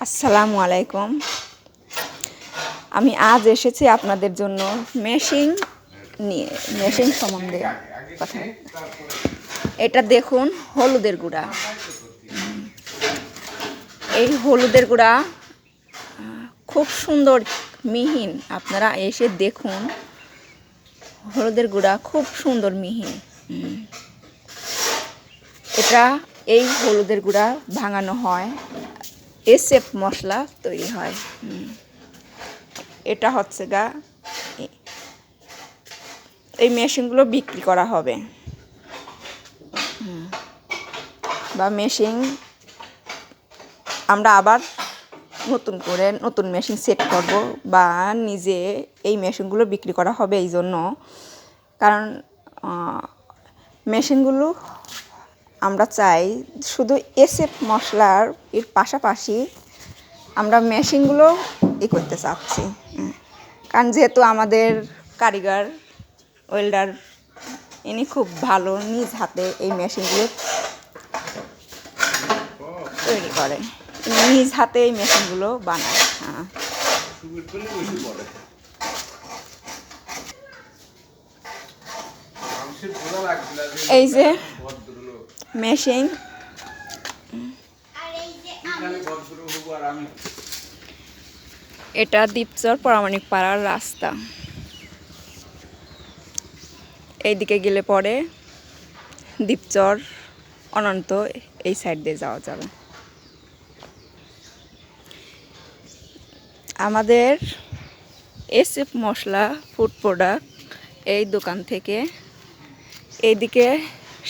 আসসালামু আলাইকুম। আমি আজ এসেছি আপনাদের জন্য মেশিন সম্বন্ধে কথা। এটা দেখুন হলুদের গুঁড়া। এই হলুদের গুঁড়া খুব সুন্দর মিহিন। আপনারা এসে দেখুন, হলুদের গুঁড়া খুব সুন্দর মিহিন। এই হলুদের গুঁড়া ভাঙানো হয়, এসএফ মশলা তৈরি হয়। এটা হচ্ছে এই মেশিনগুলো বিক্রি করা হবে, বা মেশিন আমরা আবার নতুন মেশিন সেট করব, বা নিজে এই মেশিনগুলো বিক্রি করা হবে। এই জন্য, কারণ মেশিনগুলো আমরা চাই শুধু এসএফ মশলার এর পাশাপাশি আমরা মেশিনগুলো করতে চাচ্ছি। কারণ যেহেতু আমাদের কারিগর ওয়েল্ডার ইনি খুব ভালো, নিজ হাতে এই মেশিনগুলো তৈরি করে, নিজ হাতে এই মেশিনগুলো বানায়। এই যে মেশিন, এটা দ্বীপচর পরামানিক পাড়ার রাস্তা। এইদিকে গেলে পরে দ্বীপচর অনন্ত এই সাইড দিয়ে যাওয়া যাবে। আমাদের এসএফ মশলা ফুড প্রোডাক্ট এই দোকান থেকে এইদিকে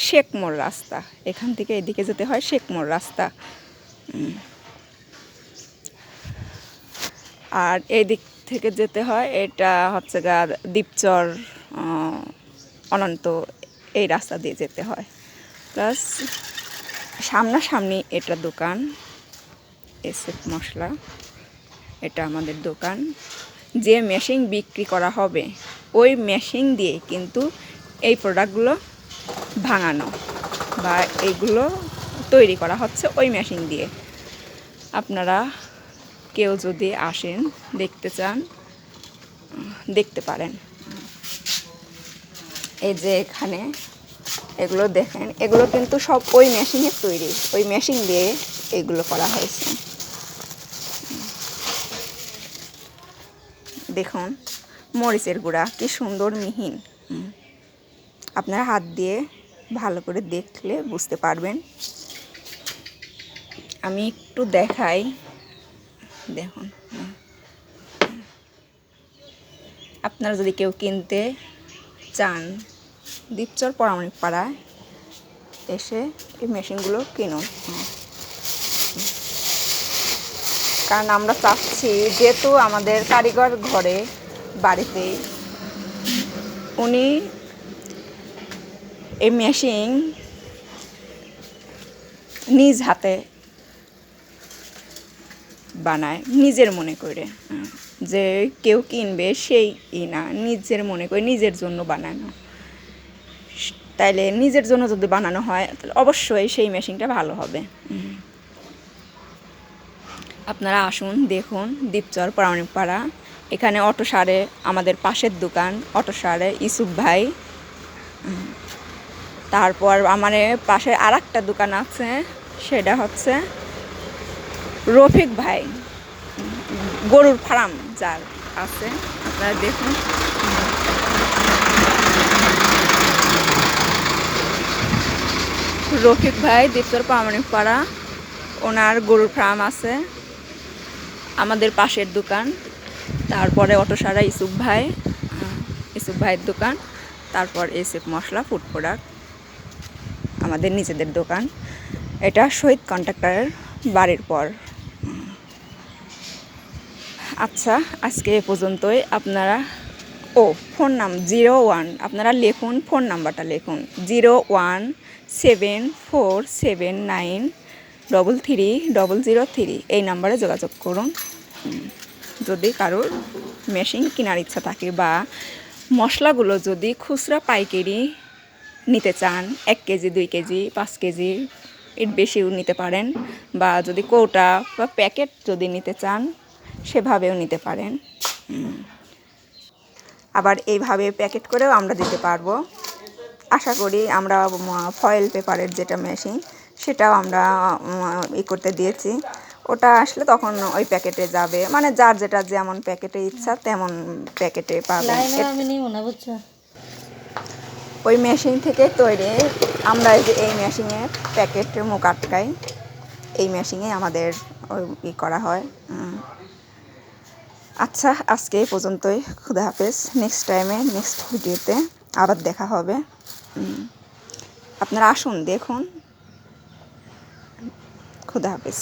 শেখমোড় রাস্তা, এখান থেকে এদিকে যেতে হয় শেখমোড় রাস্তা। আর এই দিক থেকে যেতে হয়, এটা হচ্ছে দ্বীপচর অনন্ত এই রাস্তা দিয়ে যেতে হয়। প্লাস সামনাসামনি এটা দোকান এসএফ মশলা, এটা আমাদের দোকান। যে মেশিন বিক্রি করা হবে ওই মেশিন দিয়ে কিন্তু এই প্রোডাক্টগুলো ভাঙানো বা এইগুলো তৈরি করা হচ্ছে ওই মেশিন দিয়ে। আপনারা কেউ যদি আসেন, দেখতে চান, দেখতে পারেন। এই যে এখানে এগুলো দেখেন, এগুলো কিন্তু সব ওই মেশিনের তৈরি, ওই মেশিন দিয়ে এগুলো করা হয়েছে। দেখুন মরিচের গুঁড়া কি সুন্দর মিহিন। আপনারা হাত দিয়ে ভালো করে দেখলে বুঝতে পারবেন। আমি একটু দেখাই, দেখুন। আপনারা যদি কেউ কিনতে চান, দ্বীপচর পরামানিক পাড়ায় এসে এই মেশিনগুলো কিনুন। কারণ আমরা চাচ্ছি, যেহেতু আমাদের কারিগর ঘরে বাড়িতে, উনি এই মেশিন নিজ হাতে বানায়, নিজের মনে করে, যে কেউ কিনবে সেই না, নিজের মনে করে নিজের জন্য বানানো। তাইলে নিজের জন্য যদি বানানো হয় তাহলে অবশ্যই সেই মেশিনটা ভালো হবে। আপনারা আসুন, দেখুন দ্বীপচর পরামানিক পাড়া। এখানে অটো সারে আমাদের পাশের দোকান, অটো সারে ইসুফ ভাই। তারপর আমার পাশে আর একটা দোকান আছে, সেটা হচ্ছে রফিক ভাই, গরুর ফার্ম যার আছে। আপনারা দেখুন, রফিক ভাই দ্বীপচর পরামানিক পাড়া, ওনার গরুর ফার্ম আছে। আমাদের পাশের দোকান, তারপরে অটোসারা ইসুফ ভাইয়ের দোকান, তারপর এসএফ মশলা ফুড প্রোডাক্ট আমাদের নিজেদের দোকান। এটা শহীদ কন্ট্রাক্টরের বাড়ির পর। আচ্ছা, আজকে এ পর্যন্তই। আপনারা ফোন নাম্বার 01, আপনারা লিখুন, ফোন নাম্বারটা লিখুন 01779330003। এই নাম্বারে যোগাযোগ করুন যদি কারোর মেশিন কেনার ইচ্ছা থাকে, বা মশলাগুলো যদি খুচরা পাইকারি নিতে চান, 1 কেজি 2 কেজি 5 কেজি এর বেশিও নিতে পারেন, বা যদি কৌটা বা প্যাকেট যদি নিতে চান সেভাবেও নিতে পারেন। আবার এইভাবে প্যাকেট করেও আমরা দিতে পারবো। আশা করি আমরা ফয়েল পেপারের যেটা মেশিন সেটাও আমরা করতে দিয়েছি। ওটা আসলে তখন ওই প্যাকেটে যাবে, মানে যার যেটা যেমন প্যাকেটে ইচ্ছা তেমন প্যাকেটে পাবেন। ওই মেশিন থেকে তৈরি আমরা এই মেশিনে প্যাকেটের মুখ আটকাই, এই মেশিনে আমাদের ওই করা হয়। আচ্ছা, আজকে এই পর্যন্তই। খুদা হাফেজ। নেক্সট টাইমে নেক্সট ভিডিওতে আবার দেখা হবে। আপনারা আসুন, দেখুন। খুদা হাফেজ।